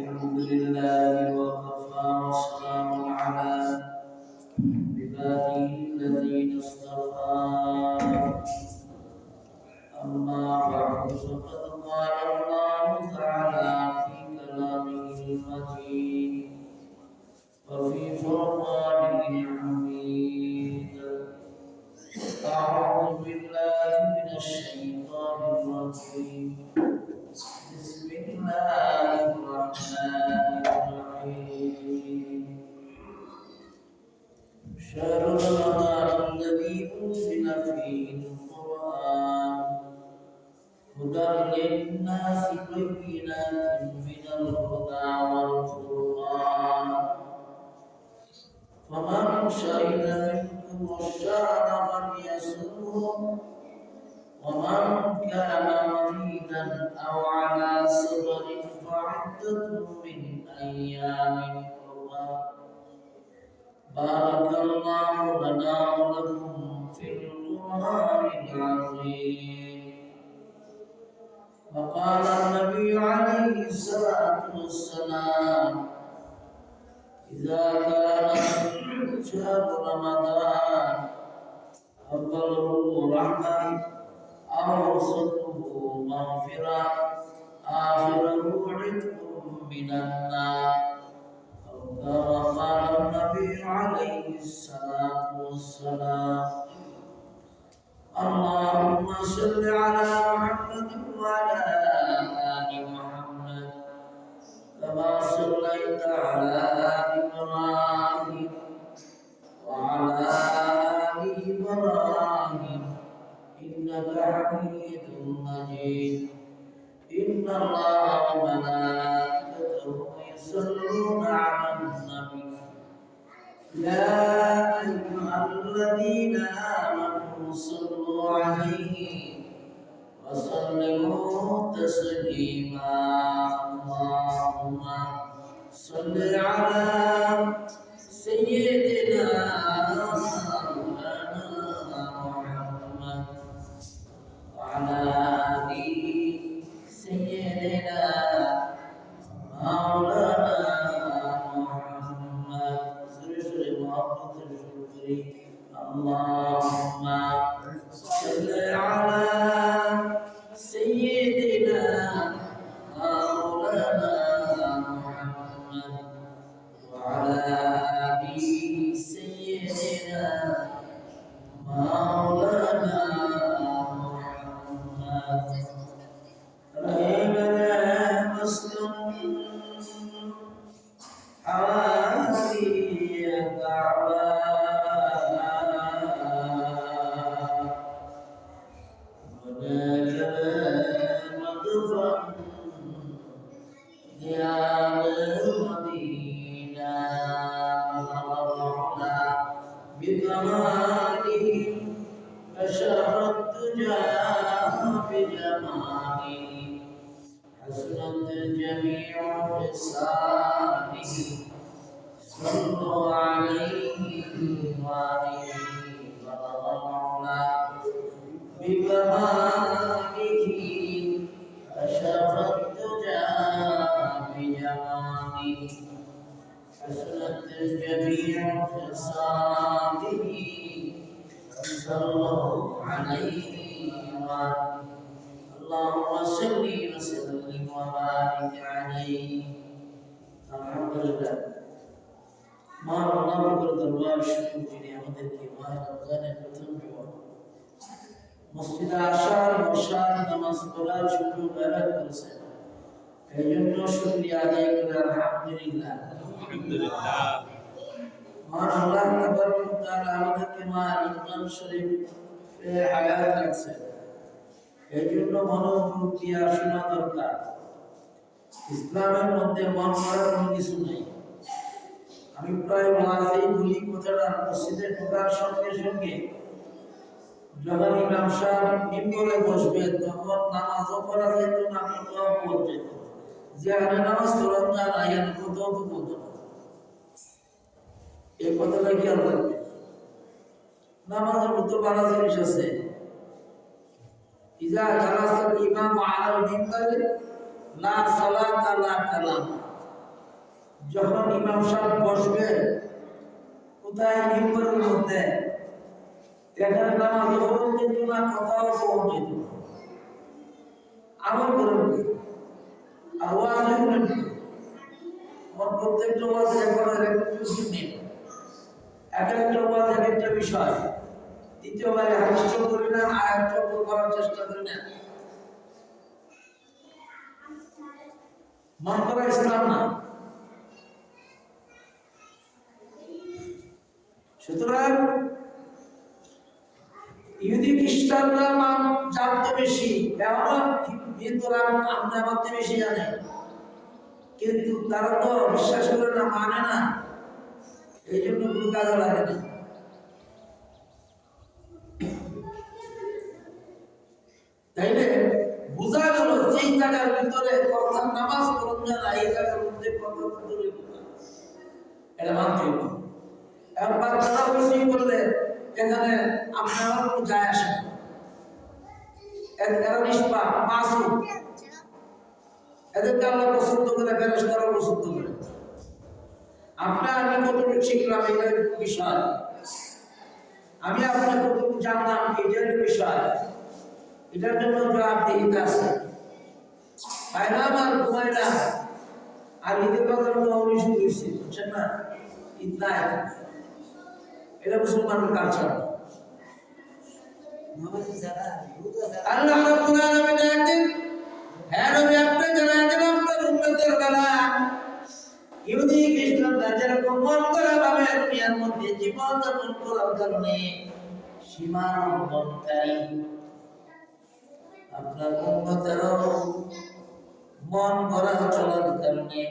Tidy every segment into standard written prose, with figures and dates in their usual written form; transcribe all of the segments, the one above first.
الحمد لله وكفى وسلام على عباده الذين اصطفى أما بعد فقد قال الله تعالى في كلامه المجيد وفي فرقانه الحميد أعوذ بالله من الشيطان الرجيم بسم الله الرحمن الرحيم شهر رمضان الذي أنزل فيه القرآن هدى للناس بينات من الهدى والفرقان فمن شهد منكم الشهر فليصمه ومن كان مريضا أو على سفر فعدة من أيام أخرى بارك الله لنا ولكم في القرآن العظيم وقال النبي عليه الصلاة والسلام إذا كان شهر رمضان أوله رحمة أوسطه مغفرة آخره عتق من النار أو كما قال النبي عليه الصلاة والسلام اللهم صل على محمد وعلى آل محمد كما صليت على إبراهيم وعلى آل إبراهيم إنك حميد مجيد إن الله وملائكته يصلون على النبي يا أيها الذين آمنوا صلوا عليه وسلموا تسليما اللهم صل على سيدنا وعلى آل سيدنا مولانا محمد سر محمد الشكري اللهم صل على سيدنا مولانا محمد وعلى آل سيدنا مولانا رحمنا مسلم حوالي الدعوة ونجل مغفر ديار المدينة العلا بكماله كشف الدجى بجماله حسنت جميع خصاله صلوا عليه وآله بلغ العلا بكماله كشف الدجى بجماله حسنت جميع خصاله صلوا عليه وآله اللهم صل وسلم وبارك عليه الحمد لله ما الله بكر দরবার শুকর যিনি আমাদেরকে মাহে রমজানের প্রথম জুমা মসজিদে আসার বসার নামাজ পড়ার সুযোগ প্রদান করেছেন এই জন্য শুকরিয়া আদায় করে আলহামদুলিল্লাহ মহান আল্লাহ তাবারক ওয়া তাআলা আমাদেরকে মাহে রমজান শরীফ হায়াত রাখছেন এই জন্য মনোযোগ দিয়ে শোনা দরকার ইসলামের মধ্যে মন করার কোনো কিছু নেই আমি প্রায় ওয়াজেই বলি কথাটা মসজিদে ঢোকার সঙ্গে সঙ্গে যখন ইমাম সাহেব মিম্বরে বসবে তখন নামাজও পড়া যেত না কোথাও পড়তে যেত যে আরে নামাজ পড়ান না আয়ান কোথাও তো বলতো না এই কথাটা কি আর লাগবে নামাজের মধ্যে বাড়া জিনিস আছে إذا جلس الإمام على المنبر لا صلاة لا كلام যখন ইমাম সাহেব বসবে কোথায় মিম্বরের মধ্যে, এখানে নামাজ হলো কিন্তু না, কথাও পৌঁছিত আমল করেন কি আর ওয়াজ করেন কি। আমার প্রত্যেকটা ওয়াজ রেকর্ড শুনেন, এক একটা ওয়াজ এক একটা বিষয়। দ্বিতীয়বারে হাদিস করি না, আয়াত চক্র করার চেষ্টা করি না। মন করা ইসলাম না। সুতরাং ইহুদি খ্রিস্টানরা জানতো বেশি, হিন্দুরা আমরা আমাদের বেশি জানে, কিন্তু তারা তো বিশ্বাস করে না, মানে না, এই জন্য কোনো কাজে লাগে না। তাইলে বোঝা গেল যেই জায়গার ভিতরে কথা নামাজ পড়ুন না, এই জায়গার মধ্যে কথা দূরে এটা মানতে হবে। এখন বাচ্চারা বেশি করলে এখানে আপনার কোনো যায় আসে না, এরা নিষ্পাপ মাসুম, এদেরকে আল্লাহ পছন্দ করে, ফেরেশতারা পছন্দ করে। আপনার আমি কতটুকু শিখলাম এটার বিষয়, আমি আপনার কতটুকু জানলাম এটার বিষয়, এটার জন্য জবাবদিহিতা আছে। বাইরে আমার ঘুমাইলাম আর ঈদের বাজার মৌরি শুরু হয়েছে, বুঝছেন না, ঈদ নাই, এটা মুসলমানের কালচার। আল্লাহ রাব্বুল আলামিন একদিন হ্যাঁ নবী আপনি জানাই দেন আপনার উম্মতের বেলা ইহুদি খ্রিস্টানরা যেরকম মন করা ভাবে দুনিয়ার মধ্যে জীবন যাপন করার কারণে সীমা লঙ্ঘনকারী, আপনার উম্মতেরও মন করা চলার কারণে,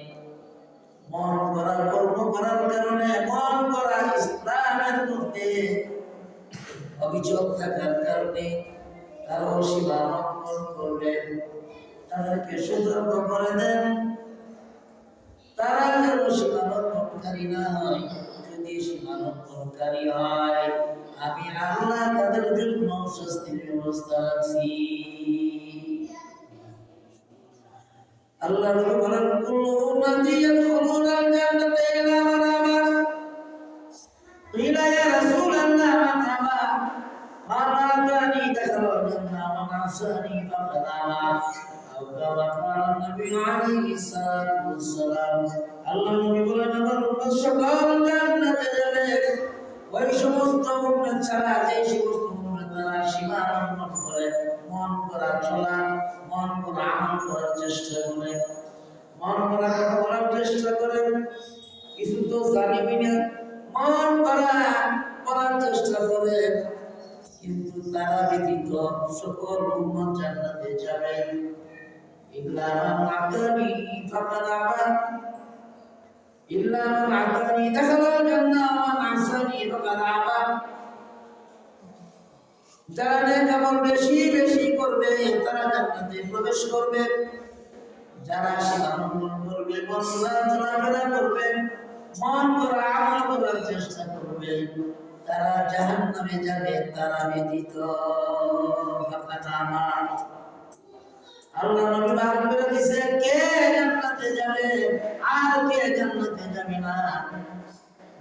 মন করা কর্ম করার কারণে, মন করা ইসলামের মধ্যে অবিচল থাকার কারণে তারাও সীমা লঙ্ঘন করবেন। তাদেরকে সতর্ক করে দেন তারা যেন সীমা লঙ্ঘনকারী না হয়। যদি সীমা লঙ্ঘনকারী হয় আমি আল্লাহ তাদের জন্য শাস্তির ব্যবস্থা রাখছি। আল্লাহ বলেন কুল্লু উম্মতি ইয়াদখুলুনাল জান্নাতা ইল্লা মান আবা। কিলা ইয়া রাসূলাল্লাহ মান আবা? ক্বালা আতানি দাখালাল জান্নাহ ওয়া মান আসানি ফাকাদ আবা। আও কামা ক্বালা নবী আলাইহিস সালাতু ওয়াস সালাম। আল্লাহ নবী বলেন আমার উম্মত সকল জান্নাতে যাবে, ওই সমস্ত উম্মত ছাড়া যে সমস্ত উম্মতরা সীমা লঙ্ঘন করে, মন করা চলা, মন করা আমল করার চেষ্টা করে, মন করা কথা বলার চেষ্টা করে, কিছু তো জানিবি না, মন করা করার চেষ্টা করে, কিন্তু তারা ব্যতীত সকল উম্মত জান্নাতে যাবে। ইল্লা মান আতানি ফাকাদ আবা। ইল্লা মান আতানি দাখালাল জান্নাহ ওয়া মান আসানি ফাকাদ আবা। যারা নেক আমল বেশি বেশি করবে তারা জান্নাতে প্রবেশ করবে, যারা সীমা লঙ্ঘন করবে, চলাফেরা করবে, মন করা আমল করার চেষ্টা করবে, তারা জাহান্নামে যাবে, তারা ব্যতীত। আল্লাহ নবী ভাগ করে দিয়েছে কে জান্নাতে যাবে আর কে জান্নাতে যাবে না।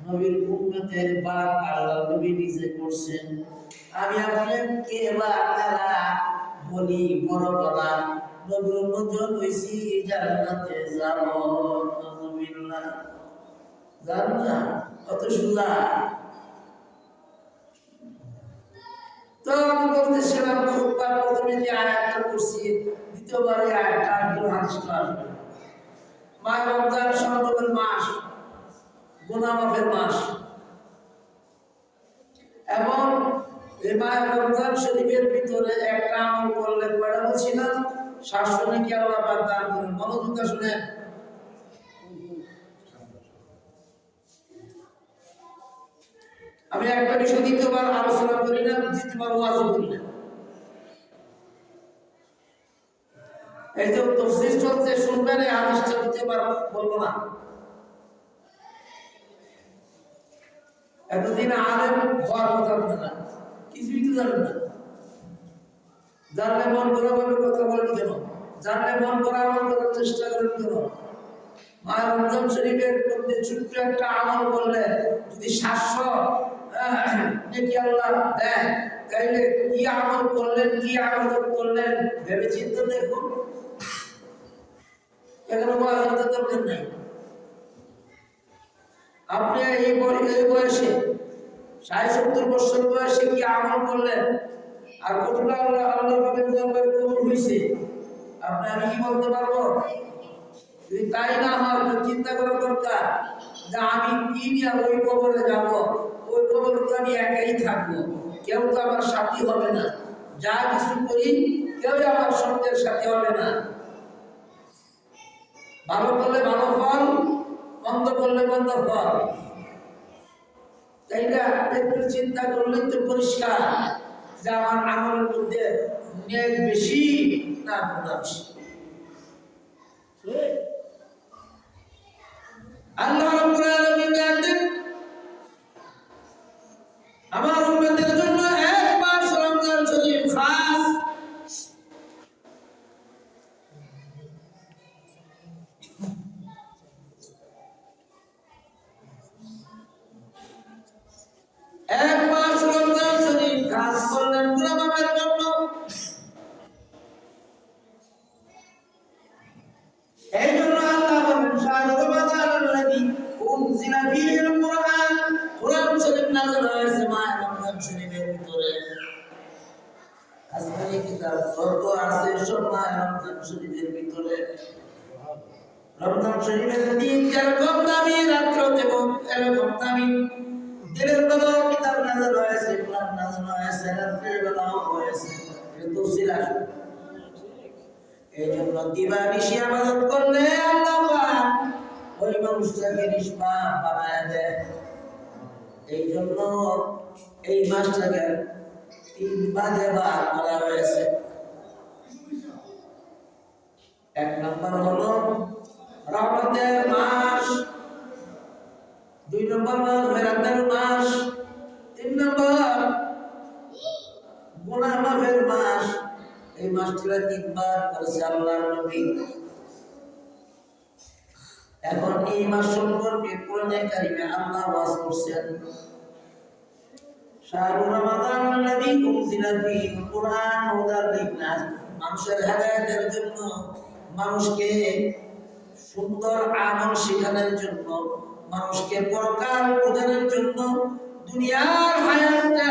নবীর উম্মতের ভাগ আল্লাহ নবী নিজে করছেন। আমি আপনি কে বা কারা বলি বড় গলা, নবীর উম্মত হইছি জান্নাতে যাব। নাউযুবিল্লাহ। জান্নাত কত সোজা। তো আমি বলতেছিলাম খুতবার প্রথমে যে আয়াতটা পড়ছি, দ্বিতীয়বারে আয়াতটা আসবে, হাদিসটা আসবে। মাহ রমজান সন্তমের মাস, গুনাহ মাফের মাস, এবং এই মাহ রমজান শরীফের ভিতরে একটা আমল করলে কয়টা বলছিলাম 700 নাকি আল্লাহ পাক দান করেন। মনোযোগ শুনেন। আমি একটা বিষয় দ্বিতীয়বার আলোচনা করি না, দ্বিতীয়বার ওয়াজও করি না। এই যে তাফসীর চলছে শুনবেন, এই হাদিসটা দ্বিতীয়বার বলবো না। এতদিন আলেম হওয়ার কথা বলে না, কিছুই তো জানেন না। জানলে মন করা ভাবে কথা বলেন কেন? জানলে মন করা আমল করার চেষ্টা করেন কেন? মায়ের রমজান শরীফের মধ্যে ছোট্ট একটা আমল করলে যদি 700 নেকি আল্লাহ দেয়, তাইলে কি আমল করলেন, কি আবাদত করলেন ভেবে চিন্তে দেখুন। এখানে বলার দরকার নেই। আপনি এই বয়সে 60-70 বছর বয়সে কি আমল করলেন আর কতটা আল্লাহ পাকের দরবারে কবুল হয়েছে, আপনি আমি কি বলতে পারবো? যদি তাই না হয় তো চিন্তা করা দরকার যে আমি কি নিয়ে ওই কবরে যাব, ওই কবরে তো আমি একাই থাকবো, কেউ তো আমার সাথী হবে না, যা কিছু করি কেউ আমার সঙ্গের সাথী হবে না। ভালো করলে ভালো ফল, মন্দ করলে মন্দ ফল, তাই না? একটু চিন্তা করলে তো পরিষ্কার যে আমার আমলের মধ্যে নেক বেশি না গুনাহ বেশি। আল্লাহ রাব্বুল আলামিন জানেন আমার উম্মতের জন্য এক মাস রমজান শরীফ খাস। এক মাস রমজান শরীফ খাস করলেন গোলামের জন্য। এই জন্য আল্লাহ বলেন শাহরুল রমাদানুল্লাযী উনজিলা ফীহিল কুরআন, কুরআন শরীফ নাযিল হয়েছে মাহে রমজান শরীফের ভিতরে। আসমানি কিতাব যত আছে সব মাহে রমজান শরীফের ভিতরে। রমজান শরীফের দিন যেরকম দামি, রাত্র যেমন এরকম দামি। দিনের বেলাও কিতাব নাযিল হয়েছে, কুরআন নাযিল হয়েছে, রাত্রের বেলাও হয়েছে। কিন্তু সিরাজ এই জন্য দিবানিশি ইবাদত করলে আল্লাহ পাক ওই মানুষটাকে নিষ্পাপ বানায় দেয়। এই জন্য এই মাসটাকে 3 ভাগে ভাগ করা হয়েছে। এক নম্বর হলো রহমতের মাস, 2 নম্বর মেরাতের মাস, 3 নম্বর গুনাহ মাফের মাস। এই মাসটা 3 বার করেছে আল্লাহর নবী। এখন এই মাস সম্পর্কে কোরআনে কারিমে আল্লাহ ওয়াজ করছেন শাহরুর রমাদানুল্লাযী উনজিলা ফীহিল কুরআন হুদাল লিন-নাস, মানুষের হেদায়েতের জন্য, মানুষকে সুন্দর আমল শেখানোর জন্য, মানুষকে পরকাল বোঝানোর জন্য, দুনিয়ার হায়াতটা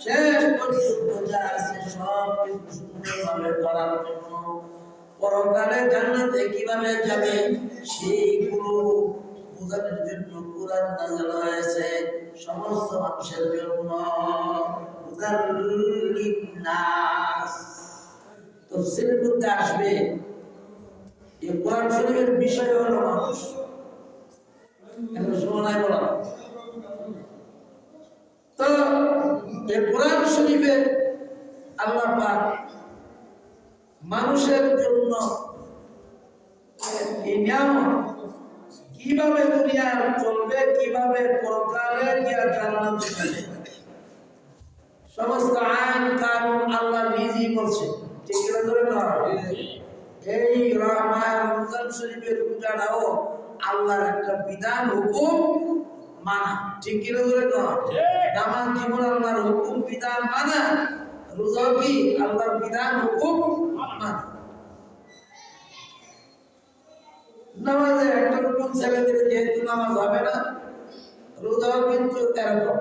শেষ পর্যন্ত যা আছে সব কিছু সুন্দরভাবে করার জন্য, পরকালে জান্নাতে কিভাবে যাবে সেইগুলো বোঝানোর জন্য কুরআন নাযিল হয়েছে সমস্ত মানুষের জন্য। হুদাল লিন-নাস তাফসীরের মধ্যে আসবে এই কোরআন শরীফের বিষয় হলো মানুষ। এখন শোনাই বলা তো এই কোরআন শরীফে আল্লাহ পাক মানুষের জন্য এই নিয়ামত কিভাবে দুনিয়া চলবে, কিভাবে পরকালে গিয়া জান্নাতে যাবে, সমস্ত আইন কানুন আল্লাহ নিজেই বলছেন। ঠিক করে না? এই রমজান শরীফের রোজাটাও আল্লাহর একটা বিধান, হুকুম মানা। ঠিক কি করে না? নামাজ জীবন আল্লাহর হুকুম বিধান মানা, রোজা কি আল্লাহর বিধান হুকুম মানা। নামাজে একটা রকম ছেড়ে দিলে যেহেতু নামাজ হবে না, রোজাও কিন্তু এরকম।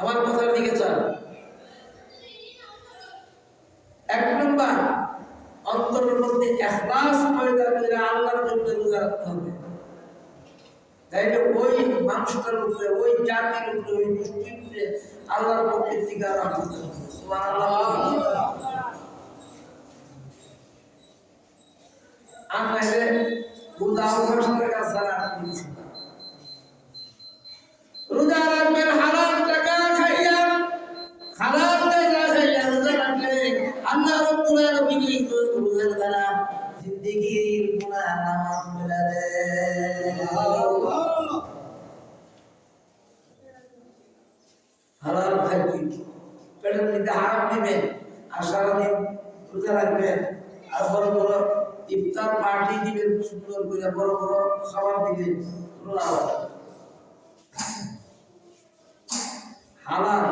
আমার কথার দিকে চান। 1 নম্বর অন্তরের মধ্যে ইখলাস পয়দা করে আল্লাহর জন্য রোজা রাখতে হবে। তাইলে ওই মানুষটার উপরে, ওই জাতির উপরে, ওই গোষ্ঠীর উপরে আল্লাহর পক্ষে থেকে রহমত হবে। সুবহানাল্লাহ। আমাদের রোজা অবস্থার কাছে রাখবেন, রোজা রাখবেন হালাল টাকা খাইয়া, হালাল টাকা খাইয়া রোজা রাখলে আল্লাহ রাব্বুল আলামিন এই রোজার দ্বারা জিন্দেগীর গুনাহ নামাজ মিলা দেয়। হালাল খাইবেন, পেটের মধ্যে হারাম দিবেন আর সারাদিন রোজা রাখবেন, আর বড় বড় ইফতার পার্টি দিবেন, সুন্দর করে বড় বড় খাবার দিবেন, কোনো লাভ হবে না। হালাল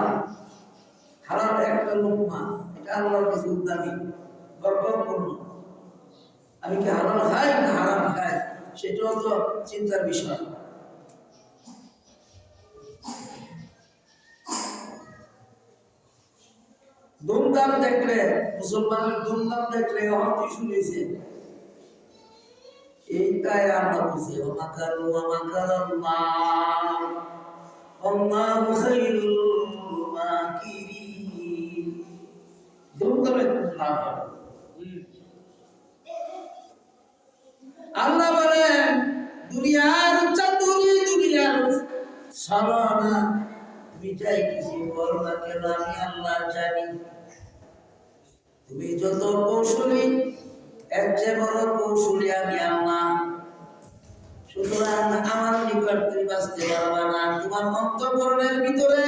হালাল একটা লোকমা, এটা আল্লাহর কাছে দামি বরকতপূর্ণ। আমি কি হালাল খাই না হারাম খাই, সেটাও তো চিন্তার বিষয়। ধুমধাম দেখলে, মুসলমানের ধুমধাম দেখলে অতি শুনেছে, এইটাই আমরা বুঝি। ওমাকারু ওমাকারাল্লাহ আল্লাহু খায়রুল মাকিরিন। ধুমধামে লাভ হবে। আল্লাহ বলেন দুনিয়ার চাতুরি, দুনিয়ার সালানা মিটাই কিছু বড় না কেন, আমি আল্লাহ জানি। তুমি যত কৌশলী, এর চেয়ে বড় কৌশলী আমি আল্লাহ। সুতরাং আমার নিকট তুমি বাঁচতে পারবা না। তোমার অন্তঃকরণের ভিতরে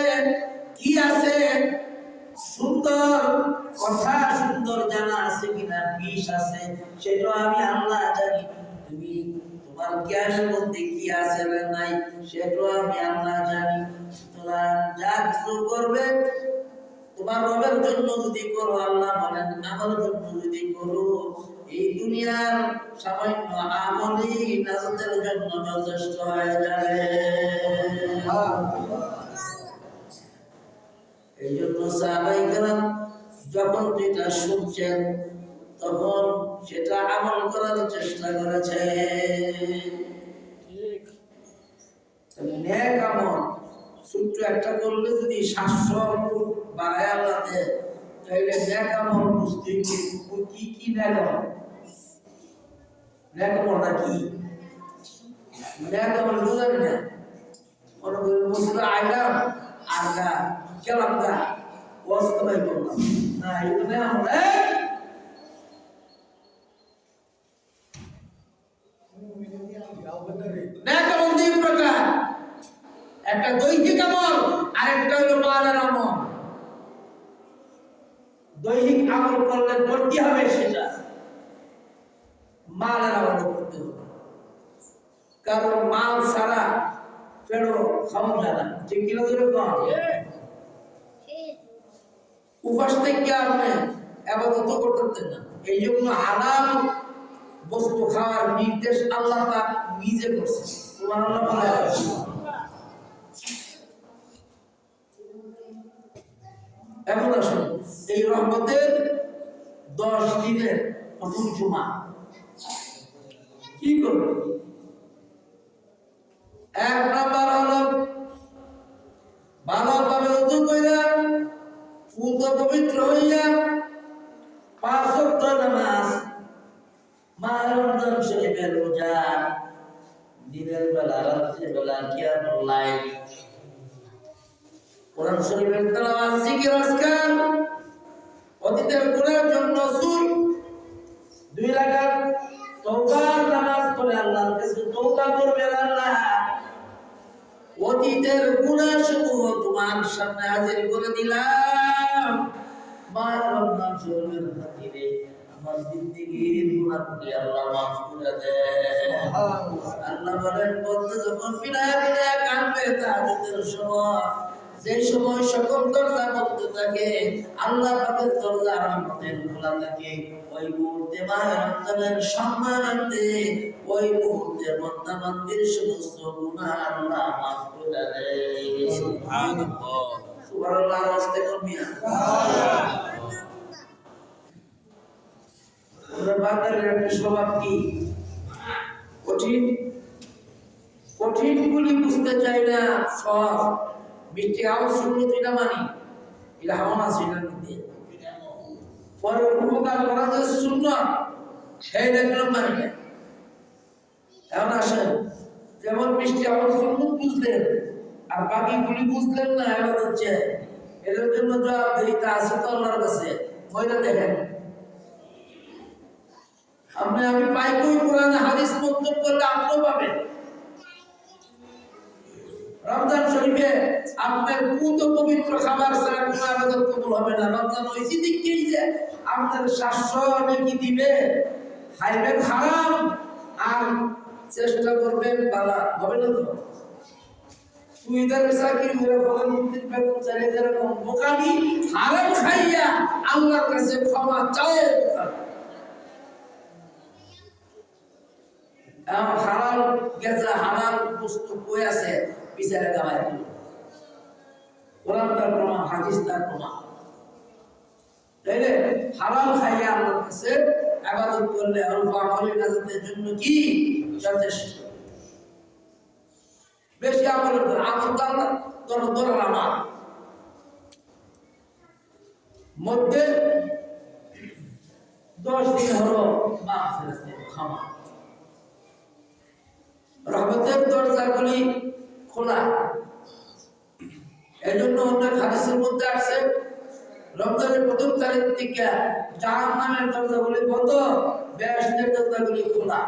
কি আছে, সুন্দর কথা, সুন্দর জানা আছে কিনা, বিষ আছে, সেটা আমি আল্লাহ জানি। তুমি তোমার জ্ঞানের মধ্যে কি আছে না নাই, সেটাও আমি আল্লাহ জানি। সুতরাং যা কিছু করবে তোমার রবের জন্য যদি করো, আল্লাহ বলেন আমার জন্য যদি করো, এই দুনিয়ার সামান্য আমলই নাজাতের জন্য যথেষ্ট হয়ে যাবে। এই জন্য সাহাবায়ে কেরাম যখন যেটা শুনছেন তখন সেটা আমল করার চেষ্টা করেছে। নেক আমল ছোট্ট একটা করলে যদি 700 গুণ বাড়ায় আল্লাহ দেয়, তাহলে নেক আমল বুঝতে কি কি নেক আমল? নেক আমলটা কি? নেক আমল বুঝাবে না। মনে করি মসজিদে আইলাম আর গেলাম গা ওয়াজ করাই করলাম না, এটা নেক আমল। নেক আমল দুই প্রকার, একটা দৈহিক আমল আর একটা হলো মালের আমল। দৈহিক আমল করলে করতে হবে সেটা, মালের আমল করতে হবে। কারণ মাল ছাড়া ফেরো খাওয়া যায় না, ঠিক কিনা ধরে কম। উপাস থেকে আপনি আবাদত করতেন না, এই জন্য হালাল বস্তু খাওয়ার নির্দেশ আল্লাহ পাক নিজে করছে। সুবহানাল্লাহ বলে। এখন আসুন এই রহমতের 10 দিনের প্রথম জুমা কি করবে? এক নাম্বার হলো ভালোভাবে ওযু কইরা পূর্ণ পবিত্র হইয়া 5 ওয়াক্ত নামাজ, মাহে রমজান শরীফের রোজা, দিনের বেলা রাতের বেলা কিয়ামুল লাইল, কোরআন শরীফের তেলাওয়াত, জিকির, আজকার, অতীতের গুনাহের জন্য সুর 2 রাকাত তওবার নামাজ পড়ে আল্লাহর কাছে তওবা করবেন। আল্লাহ অতীতের গুনাহ সমূহ তোমার সামনে হাজির করে দিলাম, মাহে রমজান শরীফের খাতিরে আমার জিন্দেগীর গুনাহগুলি আল্লাহ মাফ করে দেন। আল্লাহ বলেন বন্ধু যখন বিনায় বিনায় কাঁদবে তাহাজ্জুদের সময়, যে সময় সকল দরজা বন্ধ থাকে, আল্লাহ পাকের দরজা রহমতের খোলা থাকে, ওই মুহূর্তে মাহে রমজানের সম্মানার্থে ওই মুহূর্তে বান্দা বান্দির সমস্ত গুনাহ আল্লাহ মাফ করে দেয়। সুবহানাল্লাহ, সুবহানাল্লাহ। আওয়াজটা কমিয়া আমরা বান্দার একটা স্বভাব কি? কঠিন কঠিন গুলি বুঝতে চাই না, সব মিষ্টি হাওয়া সুন্নতি না মানি, এটা হাওয়া না সেটার মধ্যে পরে উপকার করা যে সুন্নত সেইটা গুলো মানি না। এখন আসেন, যেমন মিষ্টি হাওয়া সুন্নত বুঝলেন আর বাকি গুলি বুঝলেন না, এবার হচ্ছে এদের জন্য জবাবদিহিতা আছে তো আল্লাহর কাছে। ওইটা দেখেন আমি পাই কই কোরআনে হাদিস মন্তব্য করলে আপনিও পাবেন। রমজান শরীফে আপনার পূত পবিত্র খাবার ছাড়া কোনো ইবাদত কবুল হবে না। রমজান হইছে দেখেই যে আপনার 700 নাকি দিবে, খাইবেন হারাম আর চেষ্টা করবেন বালা, হবে না তো? সুইদারের চাকরি করে প্রধানমন্ত্রীর বেতন চাইলে যেরকম বোকামি, হারাম খাইয়া আল্লাহর কাছে ক্ষমা চাও। হালাল গেজা হালাল বস্তু কই আছে বিচারে দাঁড়ায় দিল। কোরআন তার প্রমাণ, হাদিস তার প্রমাণ। তাইলে হালাল খাইয়া আল্লাহর কাছে ইবাদত করলে অল্প আমলের নাজাতের জন্য কি যথেষ্ট। বেশি আমল দরার আমার মধ্যে 10 দিন হলো মাগফিরাতের ক্ষমা, রহমতের দরজাগুলি খোলা। এই জন্য অনেক হাদিসের মধ্যে আছে রমজানের প্রথম তারিখ থেকে জাহান্নামের দরজাগুলি বন্ধ, বেহেশতের দরজাগুলি খোলা।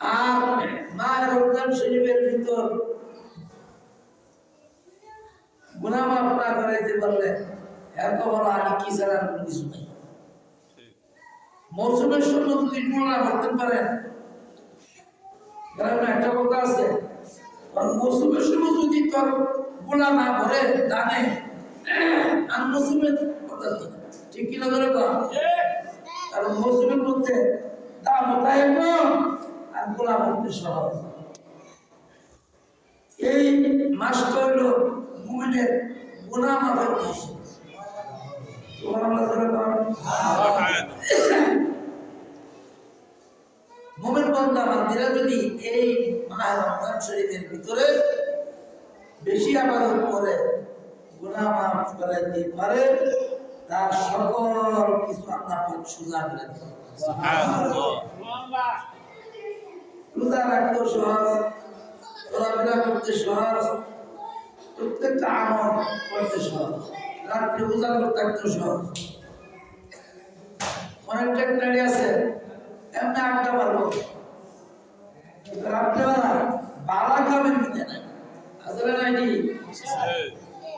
আর মাহে রমজান শরীফের ভিতর গুনাহ মাফ না করাইতে পারলে এর খবর আর কি ছাড়া আর কিছু নাই। মৌসুমের সময় যদি গুনাহ করতে পারেন, কারণ একটা কথা আছে, মৌসুমের সময় যদি তোর গুনাহ না করে জানে আর মৌসুমের কথা ঠিক কিনা ধরে কর। কারণ মৌসুমের মধ্যে দাম তাই কম আর গুনাহ করতে সহজ। এই মাসটা হইল মুমিনের গুনাহ মাফের মাস। মুমিন বান্দা বান্দীরা যদি এই মাহে রমজান শরীফের ভিতরে বেশি ইবাদত করে গুনাহ মাফ করাইতে পারে, তার সকল কিছু আল্লাহ পাক সোজা করে দেন। সুবহানাল্লাহ। রোজা রাখতে সহজ, চলাফেরা করতে সহজ, প্রত্যেকটা আমল করতে সহজ, রাত্রে উজাগর থাকতে সহজ। অনেক টেকনারি আছে এমনি আড্ডা মারবো, রাত্রেবেলা বালা খাবেন কিনে নাই আসলে নাইটি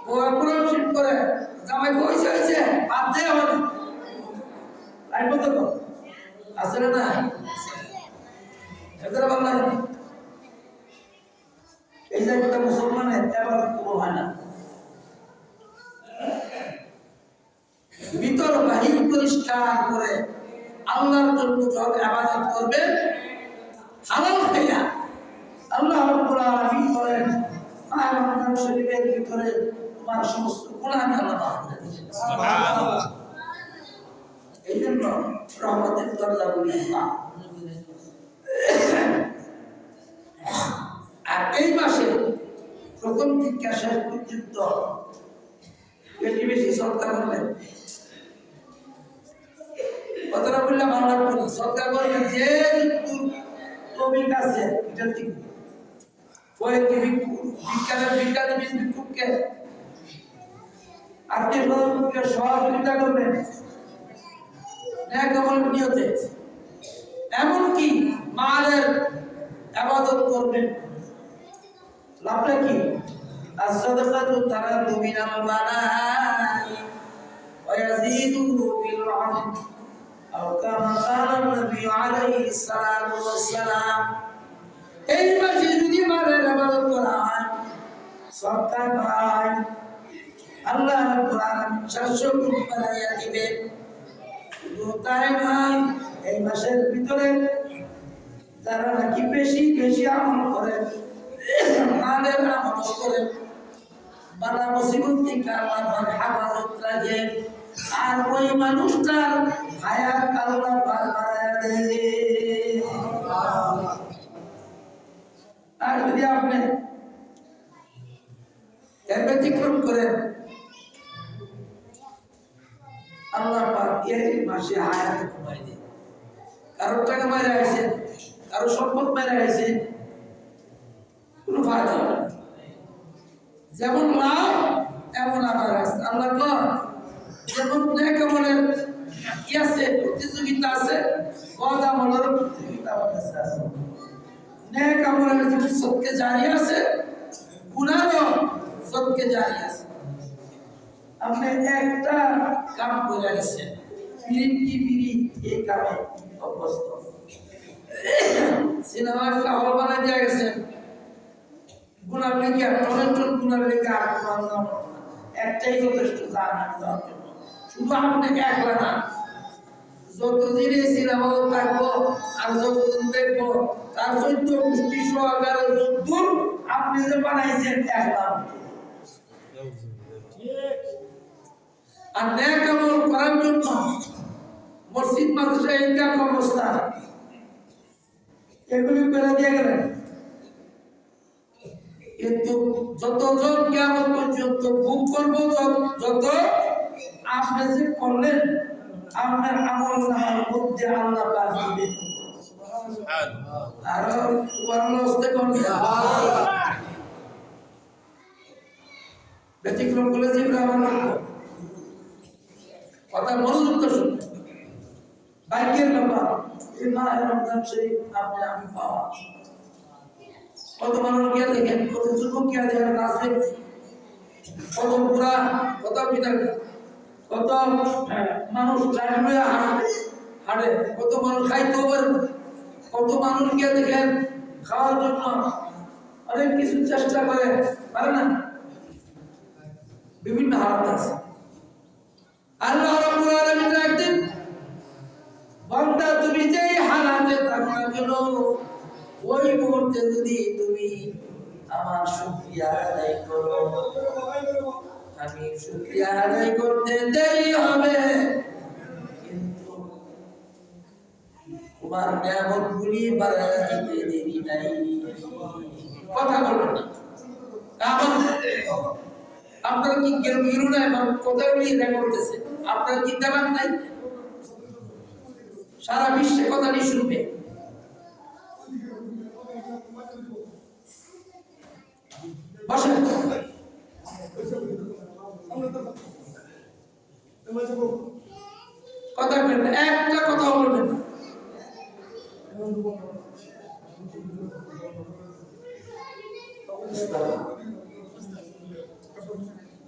ও পুরো শিট করে জামাই পয়সা হয়েছে বাদ দেয় হবে লাইট বন্ধ কর আসলে না এদের বাংলা এই জায়গাটা মুসলমানের এবার কবল হয় না। ভিতর বাহির পরিষ্কার করে আল্লাহর জন্য যখন ইবাদত করবে হালাল খাইয়া, আল্লাহ রাব্বুল আলামিন বলেন রমজান শরীফের ভিতরে তোমার সমস্ত গুনাহ আল্লাহ মাফ করে দিবেন। সুবহানাল্লাহ। এই জন্য রহমতের দরজাগুলি খোলা। আর এই মাসে প্রথম থেকে শেষ পর্যন্ত বেশি বেশি সদকা করবেন। কথাটা বললে ভালো লাগবে না, সদকা করবেন যে শ্রমিক আছে এটার থেকে ভিক্ষুককে আত্মীয় স্বজনকে সহযোগিতা করবেন নিয়তে, এমনকি মালের ইবাদত করবেন। লাভটা কি? as-sadaqatu taraddu minal bala'i wa yazidu bil 'afwi aw kama qala an-nabiy alayhi salatu wassalam। এই মাসে যদি মালের ইবাদত করা হয়, সদকা করা হয়, আল্লাহ রাব্বুল আলামিন 400 গুণ বাড়াইয়া দিবেন। শুধু তাই নয়, এই মাসের ভিতরে যারা নাকি বেশি বেশি আমল করে, মালের আমল করে, বালা মুসিবত থেকে আল্লাহ পাক হেফাজত রাখে, আর ওই মানুষটার হায়াত আল্লাহ পাক বাড়াইয়া দেয়। আর যদি আপনি এর ব্যতিক্রম করেন, আল্লাহ পাক এই মাসে হায়াত কমাই দেয়। কারোর টাকা মারা গেছে, কারো সম্পদ মারা গেছে, কোনো ফায়দা হবে না। যেমন লাভ এমন আবার আছে। আল্লাহ কর যেমন নেক আমলের কি আছে, প্রতিযোগিতা আছে, বদ আমলের প্রতিযোগিতা আছে। নেক আমলের যেমন সদকা জারি আছে, গুনাহও সদকা জারি আছে। আপনি একটা কাম করে গেছেন, বিড়ি এই কামে অভ্যস্ত। সিনেমার কাহল বানাই দিয়ে গেছেন, গুণার লেগে টন গুণার লেগে আর একটাই যথেষ্ট জাহান্নামে যাওয়ার জন্য। শুধু আপনি একলা না, যতদিন এই সিনেমা থাকবো আর যতদিন দেখবো তার 14 গোষ্ঠী সহকারে যদ্দূর আপনি যে বানাইছেন একলা। আর নেক আমল করার জন্য মসজিদ মাদ্রাসা ইনকাম অবস্থা এগুলি করে দিয়ে গেলেন, কিন্তু যতজন কিয়ামত পর্যন্ত ভোগ করবো যত আপনি যে করলেন আপনার আমল নামার মধ্যে আল্লাহ পাক দিবে। আর সুবহানাল্লাহ হস্তে কোন ব্যতিক্রম বলে যে আমার কথা মনোযোগ তো শুনবেন। ভাগ্যের ব্যাপার এই মাহে রমজান শরীফ আপনি আমি পাওয়া। কত মানুষ গিয়া দেখেন, কত যুবক গিয়া দেখেন নাচেন, কত বুড়া, কত পিতা, কত মানুষ ট্রাইবুয়া হাঁটে, কত মানুষ খাইতেও পারে, কত মানুষ গিয়া দেখেন খাওয়ার জন্য অনেক কিছু চেষ্টা করে, পারে না, বিভিন্ন হালাত আছে। আল্লাহ রাব্বুল আলামিন একদিন বান্দা তুমি যেই হালাতে থাকো না কেন, ওই মুহূর্তে যদি তুমি আমার শুকরিয়া আদায় করো, আমি শুকরিয়া আদায় করতে দেরি হবে, কিন্তু তোমার নিয়ামতগুলি বাড়াইতে দেরি নাই। কথা বলবেন না, আপনারা কি গেরু নাই, কথাগুলি রেকর্ড করতেছে, আপনারা কি দেবেন নাই? সারা বিশ্বে কথাটি শুনবে। বসেন, কথা বলবেন না, একটা কথা বলবেন না।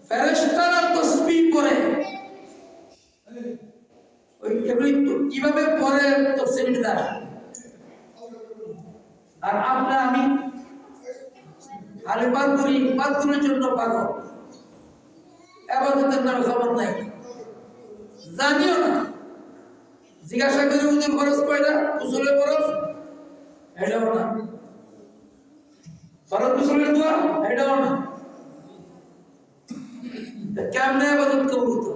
ফেরেশতারা তাসবিহ পড়ে, ওই কিভাবে পড়ে তাফসীরে বিদার। আর আপনি আমি খালি বাদুরের জন্য পাগল, ইবাদতের নামে খবর নাই, জানিও না। জিজ্ঞাসা করে ওদের খরচ কয়টা, গোসলের খরচ এটাও না, ফরজ গোসলের দোয়া এটাও না। কেমনে ইবাদত কবুল হতো?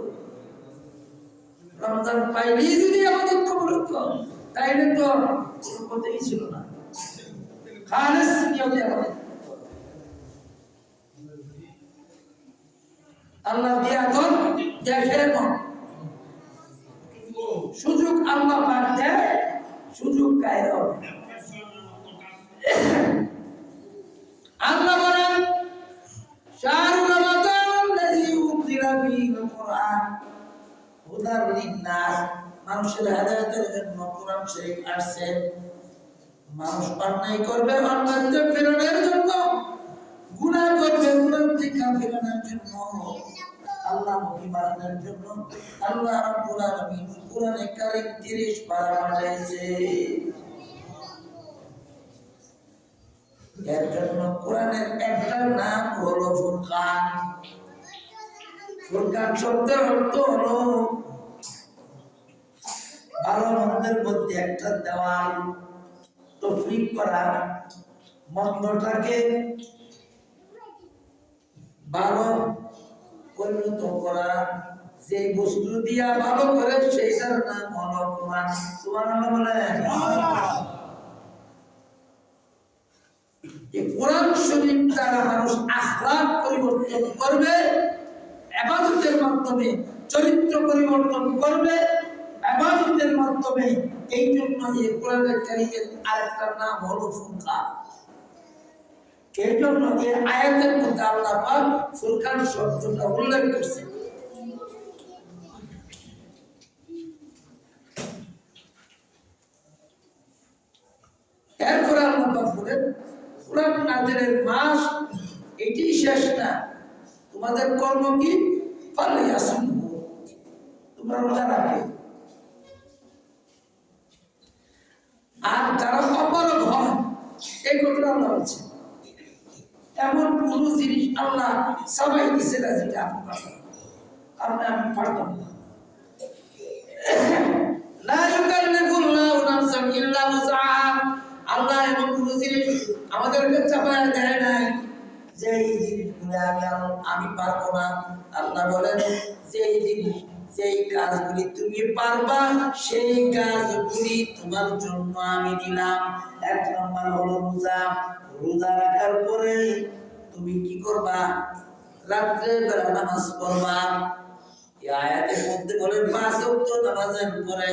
রমজান পাইলেই যদি ইবাদত কবুল হতো তাইলে তো কথাই ছিল না, খালিস নিয়তে ইবাদত। আল্লাহ দিয়া কোন দেখে মন, সুযোগ আল্লাহ পাক দেয়, সুযোগ কায়ের হবে। আল্লাহ বলেন শাহরুর রমাদানাল্লাযী উনজিলা ফীহিল কুরআন হুদাল লিন-নাস, মানুষের হেদায়েতের জন্য কোরআন শরীফ আসছে। মানুষ অন্যায় করবে, অন্যায় থেকে ফেরানোর জন্য, গুনাহ করবে, গুনাহ থেকে ফেরানোর জন্য, আল্লাহমুখী বানানোর জন্য আল্লাহ রাব্বুল আলামিন কোরআনে কারীম 30 পারা পাঠাইছে। এর জন্য কোরআনের একটা নাম হলো ফুরকান। ফুরকান শব্দের অর্থ হলো ভালো মন্দের মধ্যে একটা দেওয়াল, তফরিক করা, মন্দটাকে ভালো পরিণত করা, যে বস্তু দিয়া ভালো করে সেইটার নাম হলো কোরআন। সুবহানাল্লাহ বলেন। এই কোরআন শরীফ দ্বারা মানুষ আখলাক পরিবর্তন করবে, ইবাদতের মাধ্যমে চরিত্র পরিবর্তন করবে, ইবাদতের মাধ্যমে। এই জন্য এই কোরআনের কারীমের আরেকটা নাম হলো ফুরকান। এই জন্য এই আয়াতের মধ্যে আল্লাহ পাক ফুরকান শব্দটা উল্লেখ করেছেন। এরপরে আল্লাহ পাক বলেন কোরআন নাযিলের মাস এটি শেষ না, তোমাদের কর্ম কি? ফালিয়াসুমহু, তোমরা রোজা রাখবে। আর যারা অপারগ হয়, এই কথা আল্লাহ বলছে, এমন কোন জিনিস আল্লাহ সবাই দিছে না যেটা আপনি পারবেন, আমি পারতাম না। লা ইউকাল্লিফুল্লাহু নাফসান ইল্লা উসআহা, আল্লাহ এমন কোন জিনিস আমাদেরকে চাপায় দেয় নাই যে এই জিনিসগুলো আমি পারবো না। আল্লাহ বলেন যে এই জিনিস, যেই কাজগুলি তুমি পারবা সেই কাজগুলি তোমার জন্য আমি দিলাম। এক নম্বর হলো রোজা। রোজা রাখার পরে তুমি কি করবা? রাত্রে বেলা নামাজ পড়বা। এই আয়াতের মধ্যে বলেন 5 ওয়াক্ত নামাজের পরে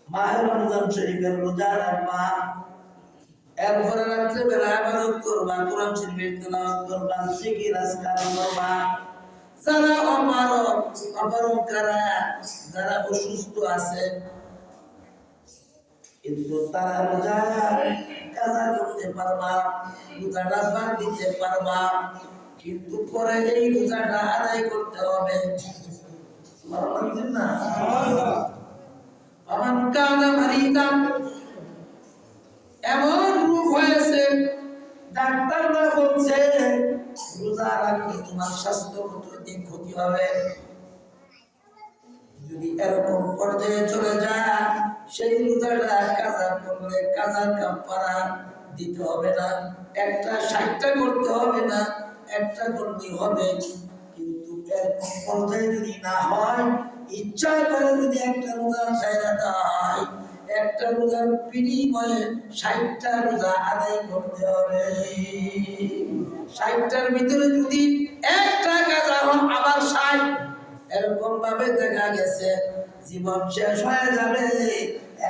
মাহে রমজান শরীফের রোজা রাখবা। এরপরে রাত্রে বেলা ইবাদত করবা, কোরআন শরীফের তেলাওয়াত করবা, জিকির আজকার করবা। যারা অপারগ কারা, যারা অসুস্থ আছে কিন্তু তারা রোজা কাজা করতে পারবা, রোজাটা বাদ দিতে পারবা, কিন্তু পরে এই রোজাটা আদায় করতে হবে। না আমার কানা মারিদান, এমন রোগ হয়েছে ডাক্তাররা বলছে রোজা রাখলে তোমার স্বাস্থ্যগত দিক ক্ষতি হবে। যদি এরকম পর্যায়ে চলে যায় সেই রোজাটা কাজা করলে কাজার কাফারা দিতে হবে না, একটা 60টা করতে হবে না, একটা করতে হবে। কিন্তু এরকম পর্যায়ে যদি না হয়, ইচ্ছা করে যদি একটা রোজা ছাইরা দেয়, একটা রোজার বিনিময়ে 60টা রোজা আদায় করতে হবে। 60টার ভিতরে যদি একটা কাজা হয় আবার 60, এরকম ভাবে দেখা গেছে জীবন শেষ হয়ে যাবে,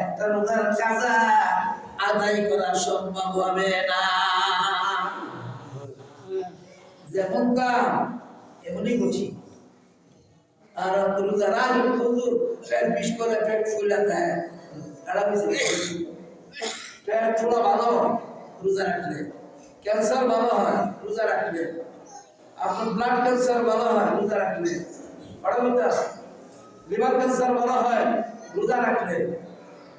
একটা রোজার কাজা আদায় করা সম্ভব হবে না। যেমন কাম এমনই বুঝি। আর রোজা রাখলে হুজুর পেট বিষ করে পেট ফুলে দেয়, পেট ফোলা ভালো রোজা রাখলে, ক্যান্সার ভালো হয় রোজা রাখলে, আপনার ব্লাড ক্যান্সার ভালো হয় রোজা রাখলে, লিভার ক্যান্সার ভালো হয় রোজা রাখলে,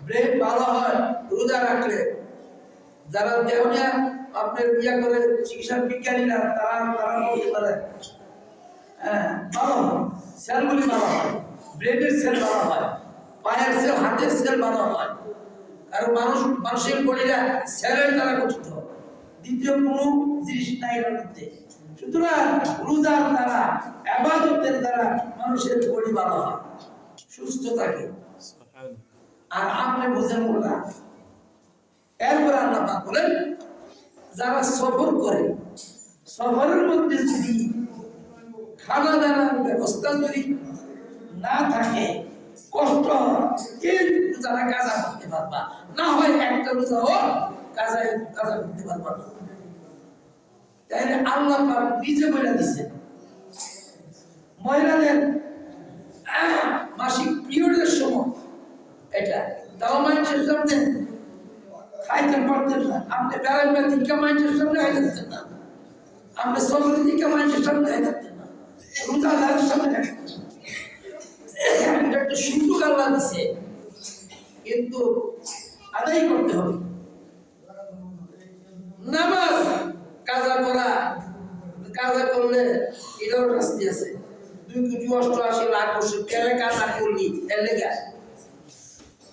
ব্রেন ভালো হয় রোজা রাখলে। যারা দেহনিয়া আপনার ইয়া করে চিকিৎসা বিজ্ঞানীরা তারা বলতে পারে ভালো হয়, সেলগুলি ভালো হয়, ব্রেনের সেল ভালো হয়, পায়ের সেল, হাতের সেল ভালো হয়। আর মানুষের বডিটা সেলের দ্বারা গঠিত, দ্বিতীয় কোনো জিনিস নাই এর মধ্যে। সুতরাং রোজার দ্বারা, ইবাদতের দ্বারা মানুষের বডি ভালো হয়, সুস্থ থাকে। আর আপনি বুঝেন না। এরপর আল্লাহ পাক বলেন যারা সফর করে, সফরের মধ্যে যদি খানা দানার ব্যবস্থা যদি না থাকে, কষ্ট এই যারা কাজা করতে পারবা না, হয় একটা রোজা হোক কাজা করতে পারবা না। তাইলে আল্লাহ পাক নিজে বলে দিয়েছেন মহিলাদের মাসিক পিরিয়ডের সময় এটা তাও মানুষের সামনে খাইতে পারতেন না, আপনি বেড়াইবার দিকে মানুষের সামনে খাইতেন না, আপনি সফরের দিকে মানুষের সামনে খাইতেন না, রোজাদারের সামনে খাইতেন। এটা একটা সুযোগ আল্লাহ দিছে, কিন্তু আদায় করতে হবে। নামাজ কাজা করা, কাজা করলে এটারও শাস্তি আছে। 2,88,00,000 বছর কেন কাজা করলি এর লেগে,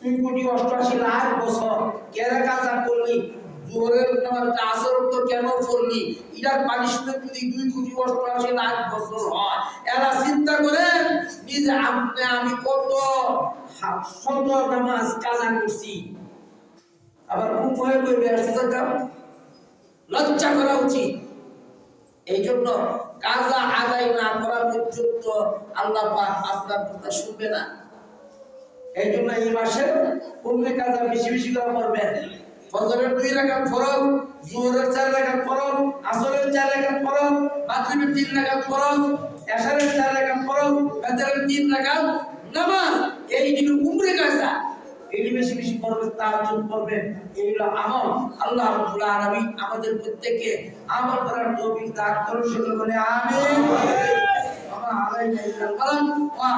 2,88,00,000 বছর কেন কাজা করলি, জোহরের নামাজটা আসর তো কেন পড়লি, এটার পানিশমেন্ট যদি 2,88,00,000 বছর হয়, এরা চিন্তা করেন নিজে আমি কত শত নামাজ কাজা করছি। আবার উপায় করবে লজ্জা করা উচিত। এই জন্য কাজা আদায় না করা পর্যন্ত আল্লাহ পাক আপনার কথা শুনবে না। এই জন্য এই মাসে পুণ্যে কাজা বেশি বেশি করে করবেন। ফজরের 2 রাকাত ফরজ, জোহরের 4 রাকাত ফরজ, আসরের 4 রাকাত ফরজ, মাগরিবের 3 রাকাত ফরজ, এশারের 4 রাকাত ফরজ, ফজরের 3 রাকাত নামাজ। এই দিন উমরে কাজা এটি বেশি বেশি করবেন, তাহাজ্জুদ করবেন। এইগুলো আমল আল্লাহ রাব্বুল আলামিন আমাদের প্রত্যেককে আমল করার তৌফিক দান করুন। সকলে বলে আমিন। আলাইকা ইল্লাল বালাগ।